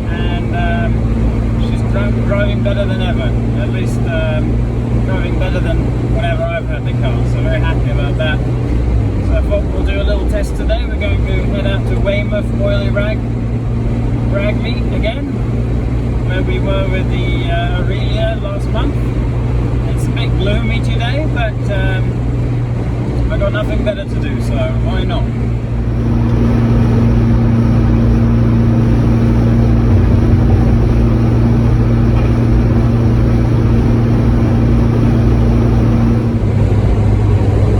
and she's driving better than ever. At least driving better than whenever I've had the car. So very happy about that. So I thought we'll do a little test today. We're going to head out to Weymouth Oily rag meet again, where we were with the Aurelia last month. It's a bit gloomy today, but I got nothing better to do, so why not?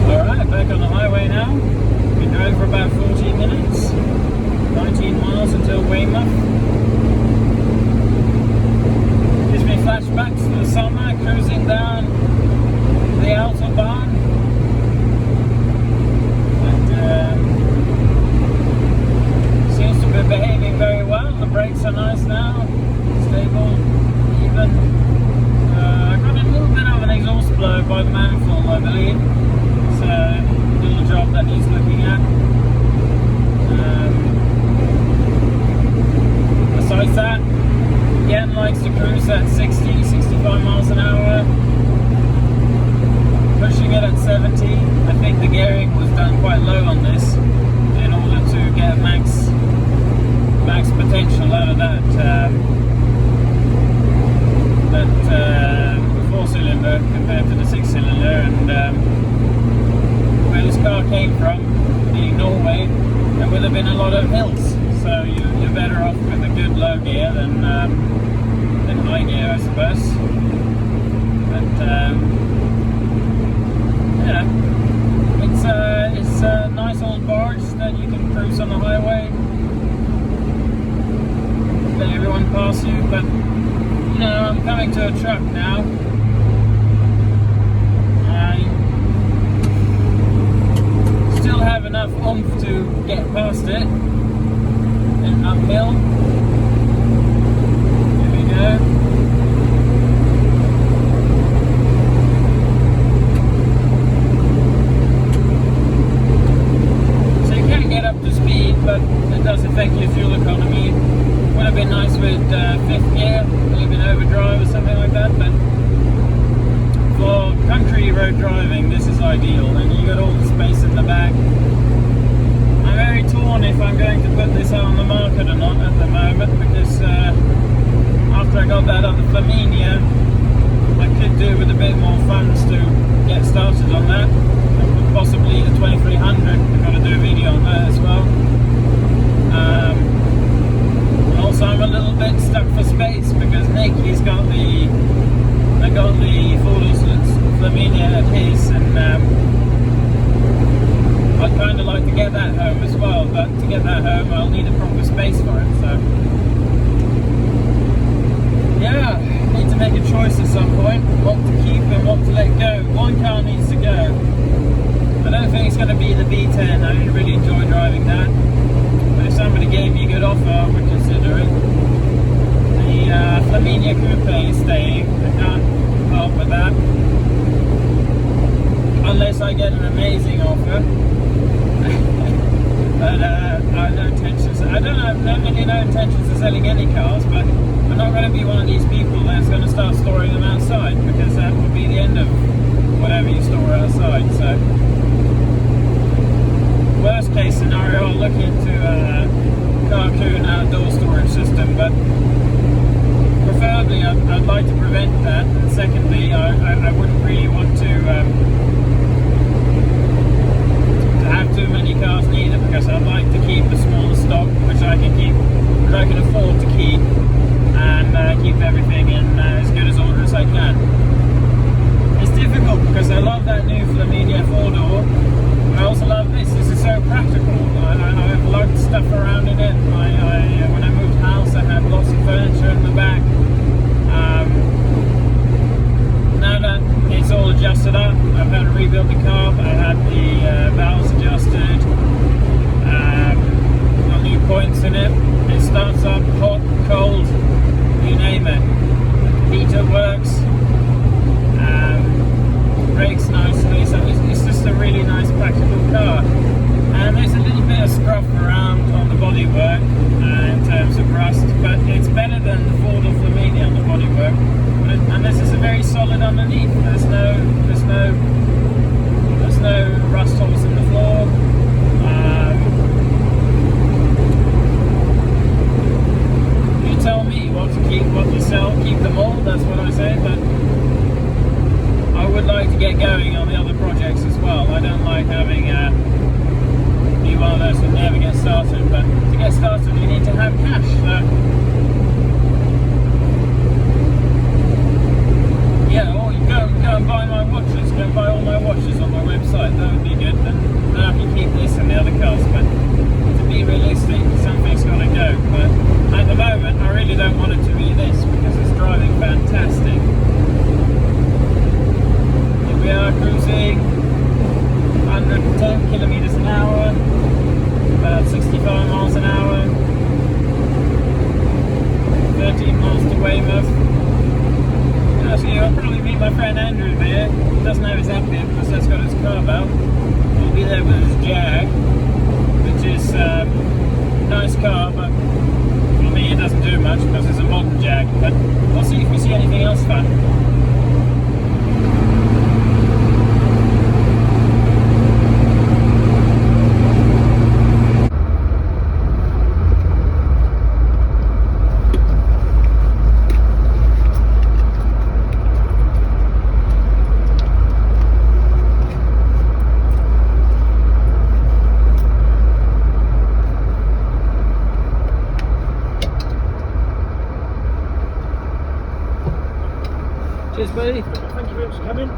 Alright, back on the highway now. Been driving for about 14 minutes. 19 miles until Weymouth. Gives me flashbacks to the summer, cruising down the Autobahn. Seems to be behaving very well. The brakes are nice now, stable, even. I got a little bit of an exhaust blow by the manifold, I believe. It's a little job that needs looking at. Besides that, again, likes to cruise at 60, 65 miles an hour. Pushing it at 70. I think the gearing was done quite low on this in order to get max potential out of that four-cylinder compared to the six-cylinder. And where this car came from, being Norway, there would have been a lot of hills. So you're better off with a good low gear than high gear, I suppose. But yeah, it's a nice old barge that you can cruise on the highway. Let everyone pass you, but you know, I'm coming to a truck now. I still have enough oomph to get past it. And uphill. Here we go. So you can get up to speed, but it does affect your fuel economy. Would have been nice with fifth gear, maybe an overdrive or something like that, but for country road driving, this is ideal. And you got all the space in the back. I'm very torn if I'm going to put this out on the market or not at the moment, because after I got that other Flaminia, I could do with a bit more funds to get started on that. And possibly the 2300. I've got to do a video on that as well. Also, I'm a little bit stuck for space because Nick, I got the four-door Flaminia at his, and I'd kind of like to get that home as well, but to get that home I'll need a proper space for it, so yeah, need to make a choice at some point, what to keep and what to let go. One car needs to go. I don't think it's going to be the V10, I didn't really enjoy driving that, but if somebody gave me a good offer I would consider it. The Flaminia Coupe is staying, I can't help with that, unless I get an amazing offer. But I have no intentions. I don't have no intentions of selling any cars, but I'm not going to be one of these people that's going to start storing them outside, because that would be the end of whatever you store outside. So, worst case scenario, I'll look into a Carcoon outdoor storage system, but preferably I'd like to prevent that. And secondly, I wouldn't really want to have too many cars neither, because I'd like to keep a smaller stock which I can afford to keep, and keep everything in as good as order as I can. It's difficult because I love that new Flaminia 4-door, but I also love this. This is so practical. I've lugged stuff around in it. When I moved house I had lots of furniture in the back. Now that it's all adjusted up, I've had to rebuild the carb, I had the valves adjusted, got new points in it. It starts up hot, cold, you name it. Heater works, brakes nicely, so it's just a really nice practical car. And there's a little bit of scruff around on the bodywork in terms of very solid underneath. There's no rust holes in the floor. You tell me what to keep, what to sell, keep them all. That's what I say. But I would like to get going on the other projects as well. I don't like having be one of those who never get started. But to get started, you need to have cash. So, yeah, or you go and buy my watches. Go and buy all my watches on my website. That would be good. Then I can keep this and the other cars. But to be realistic, something's got to go. But at the moment, I really don't want it to be this because it's driving fantastic. Here we are cruising 110 kilometers an hour, about 65 miles an hour, 13 miles to Weymouth. Actually, I'll probably meet my friend Andrew there. He doesn't have his app yet because that's got his carb out. He'll be there with his Jag, which is a nice car, but for me it doesn't do much because it's a modern Jag. But we'll see if we see anything else fun. Cheers, buddy. Thank you very much for coming.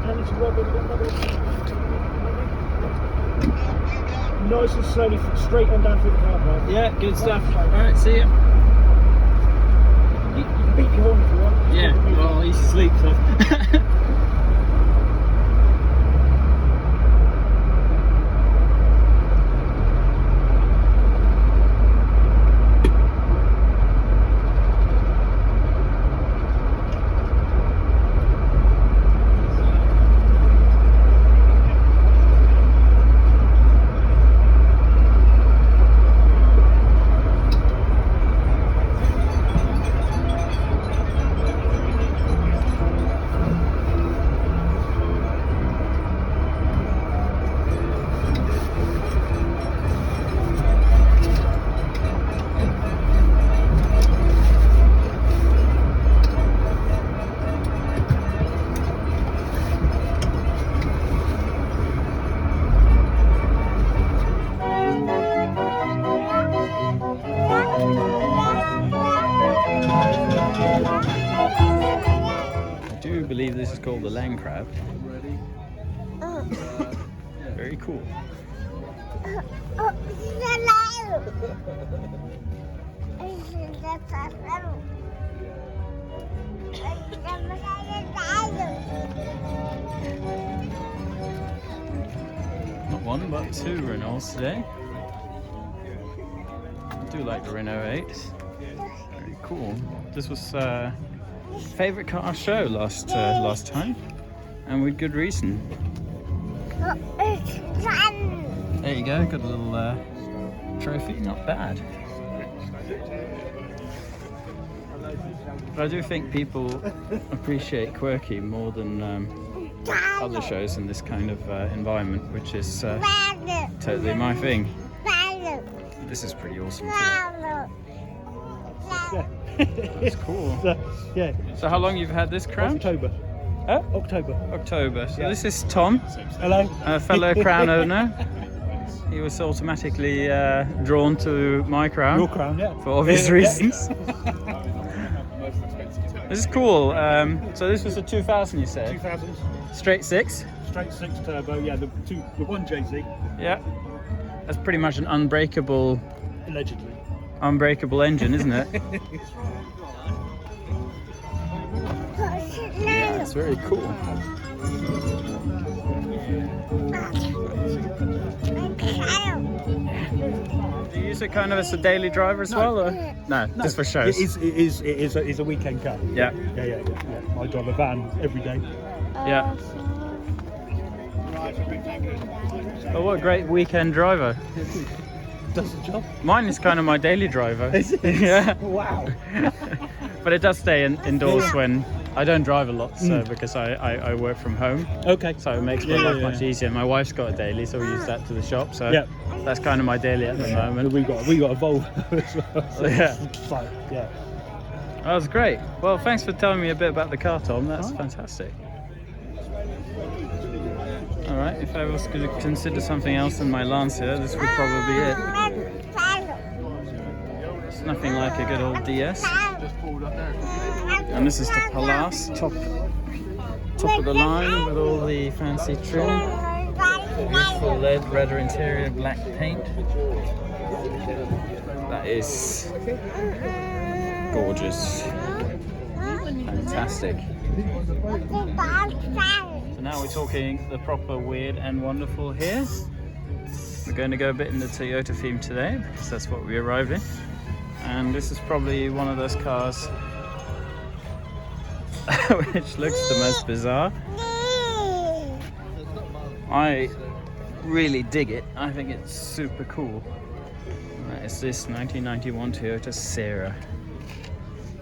And it's nice and slowly, straight on down through the car park. Yeah, good stuff. Alright, see ya. You can beat your horn if you want. Yeah, well, he's asleep, so. I believe this is called the land crab. Very cool. Not one but two Renaults today. I do like the Renault 8. Very cool. This was favourite car show last time, and with good reason. There you go, got a little trophy, not bad. But I do think people appreciate Quirky more than other shows in this kind of environment, which is totally my thing. This is pretty awesome too. Yeah. That's cool. Yeah. So how long you've had this crown? October. Huh? October. So yeah. This is Tom, Hello. a fellow crown owner. He was automatically drawn to my crown. Your crown, yeah. For obvious reasons. This is cool. So this was a 2000, you said? 2000. Straight six? Straight 6 turbo, yeah, the one JZ. Yeah. That's pretty much an unbreakable Allegedly. Engine, isn't it? Yeah, it's very cool. Do you use it kind of as a daily driver as well, or no, just for shows? It is a weekend car. Yeah. Yeah. I drive a van every day. Yeah. Oh, what a great weekend driver. Does the job. Mine is kind of my daily driver. Is it? Yeah. Wow. But it does stay indoors when I don't drive a lot, so because I work from home. Okay. So it makes my life much easier. My wife's got a daily, so we use that to the shop. So that's kind of my daily at the moment. We got a Volvo as well. So yeah. That was great. Well, thanks for telling me a bit about the car, Tom. That's fantastic. All right, if I was going to consider something else than my Lancia, this would probably be it. It's nothing like a good old DS. And this is the Palace, top of the line with all the fancy trim. Beautiful leather interior, black paint. That is gorgeous. Fantastic. So now we're talking the proper weird and wonderful here. We're going to go a bit in the Toyota theme today because that's what we arrived in. And this is probably one of those cars which looks the most bizarre. I really dig it. I think it's super cool. That is this 1991 Toyota Sierra.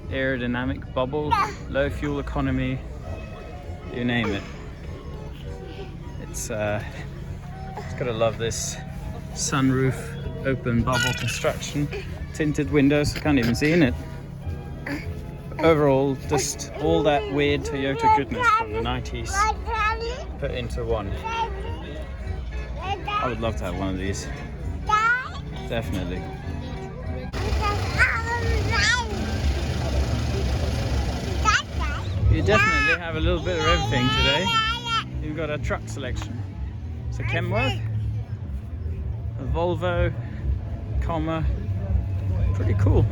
Aerodynamic bubble, low fuel economy, you name it. It's gotta love this sunroof, open bubble construction, tinted windows. I can't even see in it. Overall, just all that weird Toyota goodness from the 90s put into one. I would love to have one of these. Definitely. You definitely have a little bit of everything today. You've got a truck selection. It's a Kenworth, a Volvo, comma, pretty cool.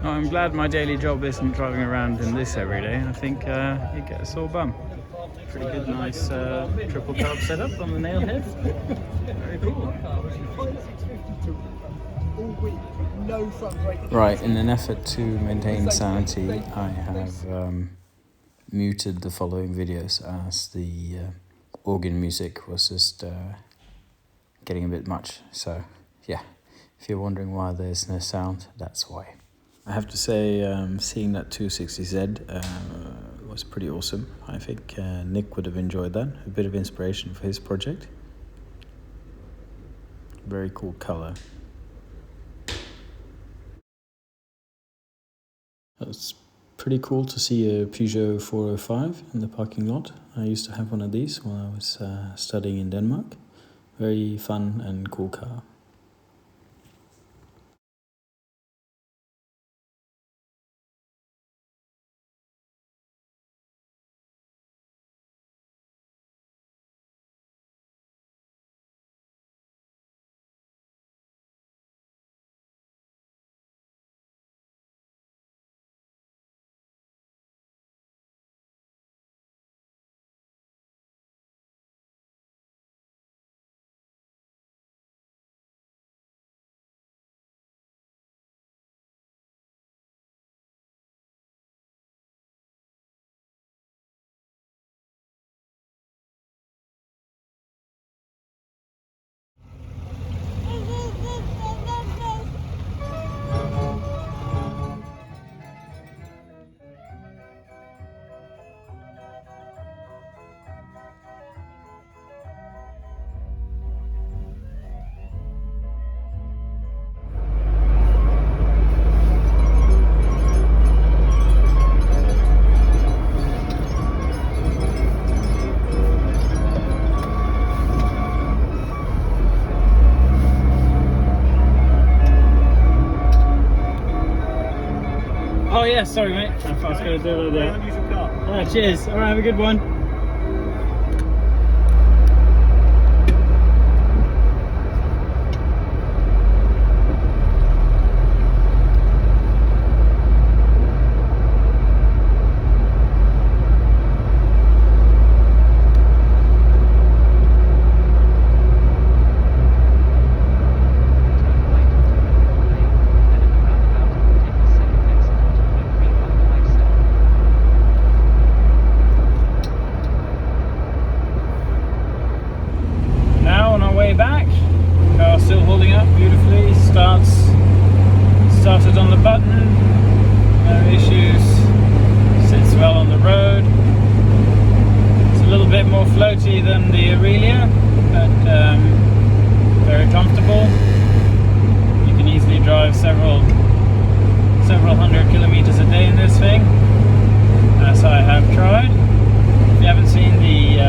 Oh, I'm glad my daily job isn't driving around in this every day. I think you get a sore bum. Pretty good, nice triple carb setup on the nail head. Very cool. Right, in an effort to maintain sanity, I have muted the following videos as the organ music was just getting a bit much. So yeah, if you're wondering why there's no sound, that's why. I have to say, seeing that 260Z was pretty awesome. I think Nick would have enjoyed that. A bit of inspiration for his project. Very cool color. It's pretty cool to see a Peugeot 405 in the parking lot. I used to have one of these when I was studying in Denmark. Very fun and cool car. Oh yeah, sorry mate. I thought I was going to do a little bit. Cheers. Alright, have a good one. started on the button, no issues, sits well on the road. It's a little bit more floaty than the Aurelia, but very comfortable. You can easily drive several hundred kilometers a day in this thing, as I have tried. If you haven't seen the